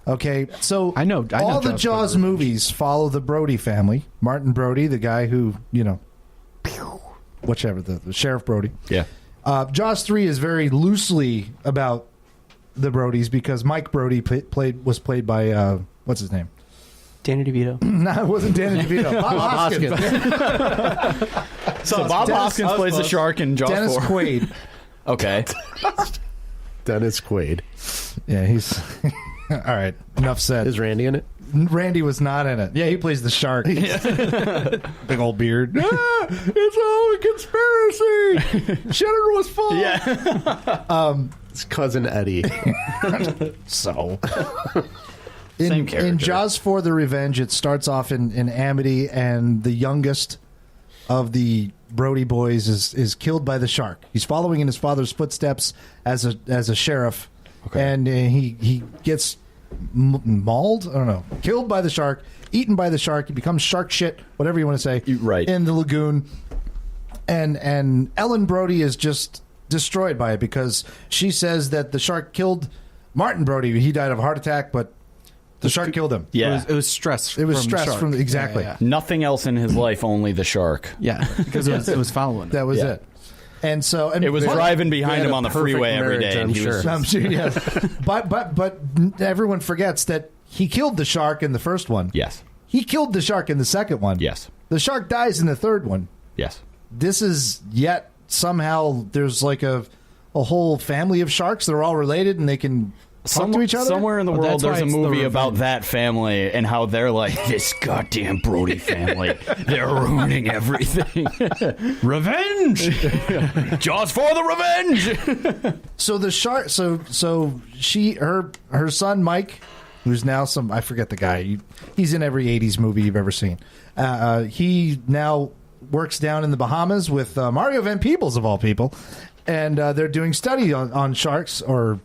Okay, so I know all the Jaws Jaws for the movies follow the Brody family. Martin Brody, the guy who, whichever, the Sheriff Brody. Yeah. Jaws 3 is very loosely about the Brodys because Mike Brody was played by, what's his name? Danny DeVito. No, it wasn't Danny DeVito. Bob Hoskins. So Bob Hoskins plays the shark in Jaws 4. Dennis Quaid. Okay. Dennis Quaid. Yeah, he's... All right, enough said. Is Randy in it? Randy was not in it. Yeah, he plays the shark. Big old beard. It's all a conspiracy. Cheddar was fun. Yeah. It's cousin Eddie. So, Same character. in Jaws 4: The Revenge, it starts off in Amity, and the youngest of the Brody boys is killed by the shark. He's following in his father's footsteps as a sheriff, and he gets mauled. I don't know, killed by the shark, eaten by the shark. He becomes shark shit, whatever you want to say, right, in the lagoon. And Ellen Brody is just destroyed by it because she says that the shark killed Martin Brody. He died of a heart attack, but the shark killed him. Yeah. It was stress. It was from stress the shark. from exactly. Yeah. Nothing else in his life, only the shark. Yeah, because it was following. That was it. And so it was driving behind him on the freeway every day. I'm sure. I'm sure, yes. but everyone forgets that he killed the shark in the first one. Yes. He killed the shark in the second one. Yes. The shark dies in the third one. Yes. This is yet somehow there's like a whole family of sharks that are all related and they can talk to each other. Somewhere in the world, that's why there's a it's the movie about revenge. that family and how they're like, this goddamn Brody family. They're ruining everything. Revenge! Jaws for the revenge! So the shark. So her son Mike, who's now I forget the guy. He's in every '80s movie you've ever seen. He now works down in the Bahamas with Mario Van Peebles of all people, and they're doing study on sharks or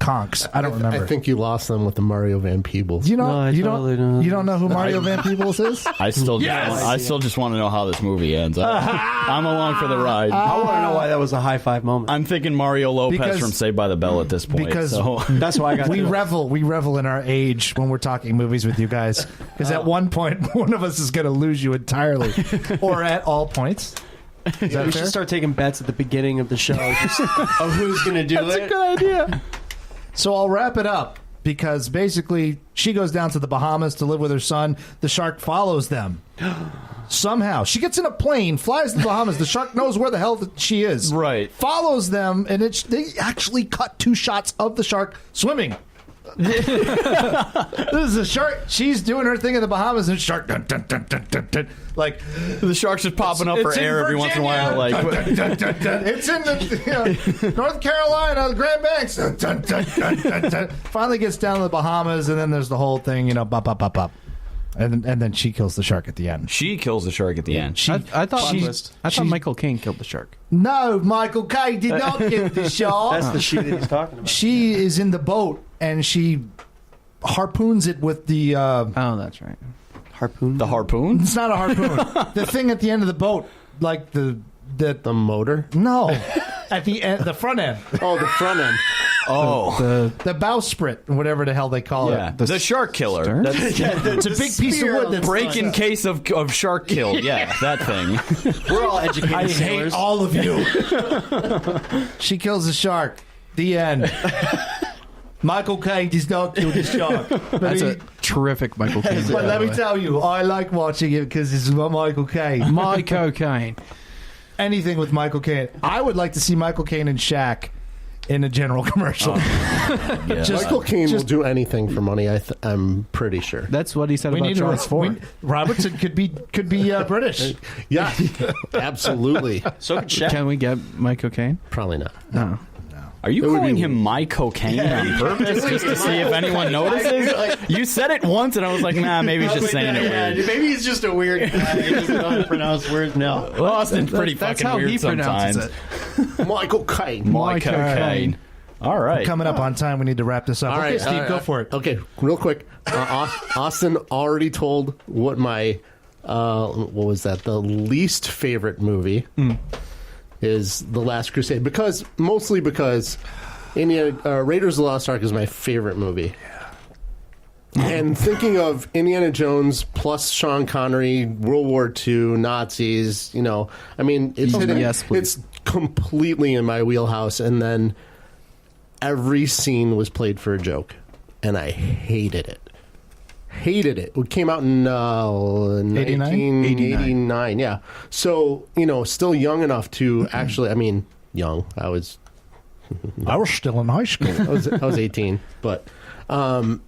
conchs. I don't remember. I think you lost them with the Mario Van Peebles. You No, know, I you totally don't. don't. You don't know who Mario Van Peebles is? I still just want to know how this movie ends. I'm along for the ride. I want to know why that was a high five moment. I'm thinking Mario Lopez Because- from Saved by the Bell at this point. because- so. That's why I got We to. revel in our age when we're talking movies with you guys, because at one point one of us is going to lose you entirely, or at all points. Is that We fair? should start taking bets at the beginning of the show just of who's going to do That's it. a good idea. So I'll wrap it up because basically she goes down to the Bahamas to live with her son. The shark follows them. Somehow. She gets in a plane, flies to the Bahamas. The shark knows where the hell she is. Right. Follows them, and they actually cut 2 shots of the shark swimming. This is a shark. She's doing her thing in the Bahamas, and shark, dun, dun, dun, dun, dun, dun. Like The shark's just popping up for it's in air every once in a while. Like, Dun, dun, dun, dun. It's in the North Carolina, the Grand Banks. Dun, dun, dun, dun, dun, dun. Finally gets down to the Bahamas, and then there's the whole thing, bop, bop, bop, bop. And then she kills the shark at the end. she kills the shark at the end. I thought Michael Caine killed the shark. No, Michael Caine did not kill the shark. That's the she that he's talking about. She is in the boat, and she harpoons it with the... Oh, that's right. Harpoon? The harpoon? it's not a harpoon. The thing at the end of the boat, like the motor? No. At the end, the front end. Oh, the front end. Oh. The bowsprit, whatever the hell they call Yeah. it. The shark killer. That's, It's a big piece of wood that's break-in case of shark kill. Yeah, that thing. We're all educated I hate sailors. all of you. She kills the shark. The end. Michael Caine does not kill the shark. That's a terrific Michael Caine. But let me tell you, I like watching it because it's Michael Caine. My cocaine. Anything with Michael Caine. I would like to see Michael Caine and Shaq in a general commercial. Yeah. Michael Caine will do anything for money. I'm pretty sure. That's what he said about Jaws 4. Robertson could be British. Yeah, absolutely. So could Shaq. Can we get Michael Caine? Probably not. No. Are you would calling be- him my cocaine on purpose just to see if anyone notices? You said it once, and I was like, nah, maybe he's just saying it weird. Maybe he's just a weird guy. He doesn't know how to pronounce words now. Austin's pretty That's fucking how weird he pronounces sometimes. it. Michael Caine. My cocaine. All right. Coming up on time, we need to wrap this up. All Okay, right, Steve, go for it. Okay, real quick. Austin already told what my what was that? The least favorite movie is The Last Crusade mostly because Raiders of the Lost Ark is my favorite movie. And thinking of Indiana Jones plus Sean Connery, World War II, Nazis, I mean, it's completely in my wheelhouse. And then every scene was played for a joke, and I hated it. It came out in 1989. Yeah. So, still young enough to actually, young. I was still in high school. I was 18, but young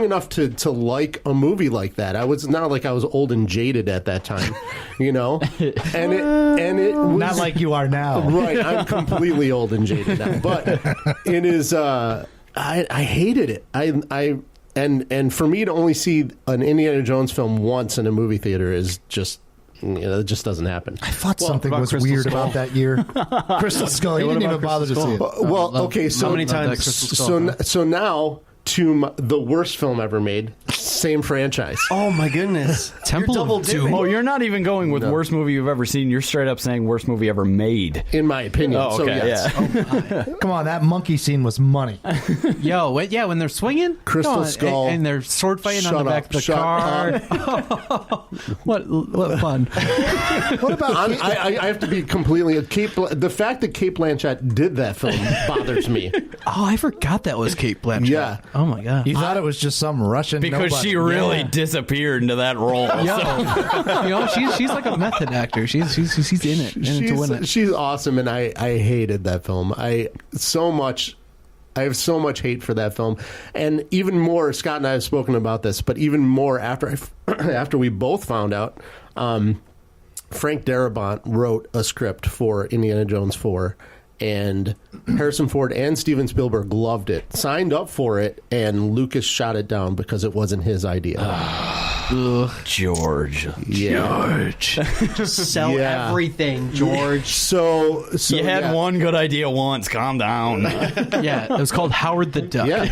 enough to like a movie like that. I was not like I was old and jaded at that time, and it was not like you are now. Right. I'm completely old and jaded now, but it is, I hated it. And for me to only see an Indiana Jones film once in a movie theater is just, it just doesn't happen. I thought something was Crystal weird Skull? about that year. Crystal Skull. You didn't even bother to see it. Okay, so How many times? so now to the worst film ever made, same franchise. Oh my goodness! Temple You're double of Doom. dipping. Oh, you're not even going with worst movie you've ever seen. You're straight up saying worst movie ever made. In my opinion. Oh, So okay, yes. Come on, that monkey scene was money. Yo, wait, yeah, when they're swinging, Crystal Come on, Skull. and they're sword fighting on Shut the back up, of the shut car. What fun! What about I have to be completely the fact that Kate Blanchett did that film bothers me. Oh, I forgot that was Kate Blanchett. Yeah. Oh my god. You thought it was just some Russian Because nobody. she really Yeah. disappeared into that role. Yo, she's like a method actor. She's in it to win it. She's awesome, and I hated that film. I have so much hate for that film, and even more. Scott and I have spoken about this, but even more after after we both found out. Frank Darabont wrote a script for Indiana Jones 4, and Harrison Ford and Steven Spielberg loved it, signed up for it, and Lucas shot it down because it wasn't his idea. George. George. Sell Yeah. everything, George. So You had yeah. one good idea once. Calm down. Yeah, it was called Howard the Duck. Yeah.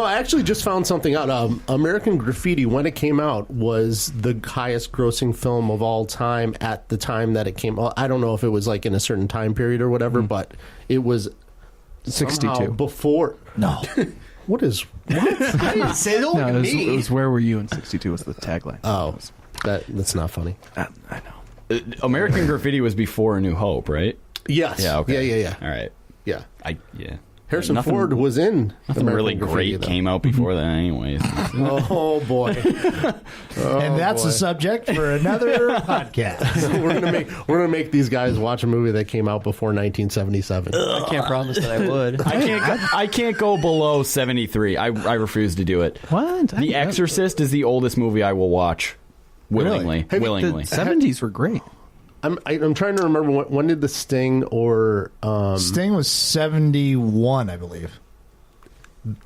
I actually just found something out. American Graffiti, when it came out, was the highest grossing film of all time at the time that it came out. I don't know if it was like in a certain time period or whatever, but it was 62. before. No. What is... I didn't say don't No, look at me. it was Where Were You in 62 was the tagline. Oh, that's not funny. I know. American Graffiti was before A New Hope, right? Yes. Yeah, okay. Yeah. All right. Yeah. Harrison Nothing- Ford was in Nothing American really Graffiti, great though. came out before that anyways. Oh, boy. And that's boy. a subject for another podcast. We're gonna make these guys watch a movie that came out before 1977. I can't promise that I would. I can't go below 73. I refuse to do it. What? The Exorcist is the oldest movie I will watch willingly. Really? Willingly. The 70s were great. I'm trying to remember when did The Sting or Sting was 71, I believe.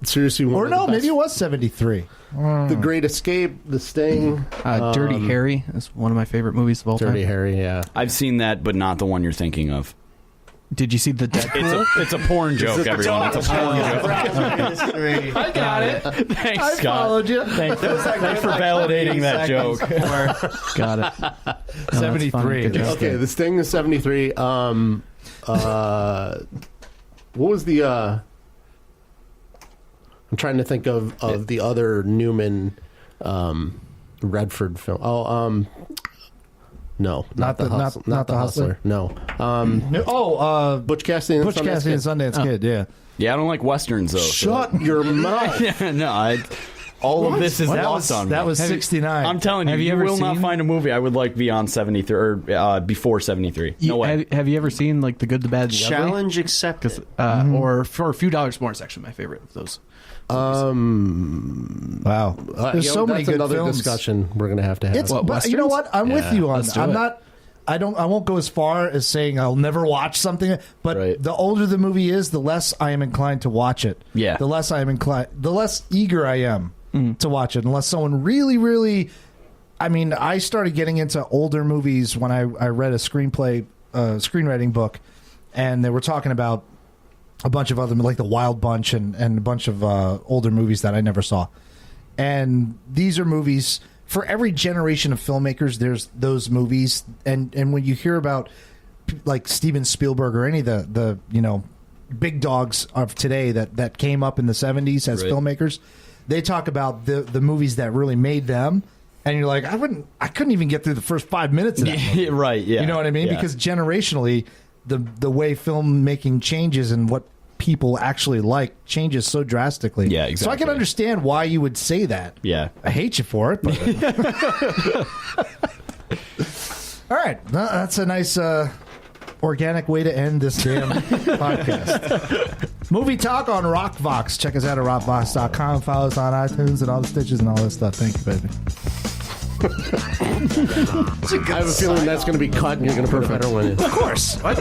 seriously Or no, maybe it was 73. The Great Escape, The Sting, Dirty Harry is one of my favorite movies of all Dirty time. Harry. Yeah, I've seen that, but not the one you're thinking of. Did you see the Deadpool? It's a porn joke, everyone. It's a porn joke. I got it. Thanks, I Scott. followed you. Thanks for validating that joke. Got it. No, 73. that's fine. Good job. okay. The Sting is 73. What was the? I'm trying to think of the other Newman, Redford film. Oh, no, not the Hustler. No. Butch Cassidy and Butch Cassidy and Sundance Kid, yeah. Yeah, I don't like westerns though. Shut your mouth. All of this is lost on me. That was 69. I'm telling you, Have you you ever will not seen- find a movie I would like beyond 73 or before 73. No way. Have you ever seen like The Good, the Bad, and the Ugly? Challenge accepted. Or For a Few Dollars More is actually my favorite of those. Wow. There's so many that's good another films. discussion we're going to have to have. It's, What, but you know westerns? what? I'm with you on let's that. do I'm it. not. I won't go as far as saying I'll never watch something, but Right. the older the movie is, the less I am inclined to watch it. Yeah. The less the less eager I am to watch it, unless someone really, really. I mean, I started getting into older movies when I read a screenwriting book, and they were talking about a bunch of other, like The Wild Bunch and a bunch of older movies that I never saw. And these are movies for every generation of filmmakers. There's those movies, and when you hear about like Steven Spielberg or any of the big dogs of today that came up in the 70s as filmmakers, they talk about the movies that really made them. And you're like, I couldn't even get through the first 5 minutes of that movie. Right, yeah. You know what I mean? Yeah. Because generationally, the way filmmaking changes and what people actually like changes so drastically. Yeah, exactly. So I can understand why you would say that. Yeah. I hate you for it, but... All right. Well, that's a nice organic way to end this damn podcast. Movie Talk on Rockvox. Check us out at rockvox.com. Follow us on iTunes and all the stitches and all that stuff. Thank you, baby. I have a feeling that's going to be cut and you're going to put a better one in. Of course. What?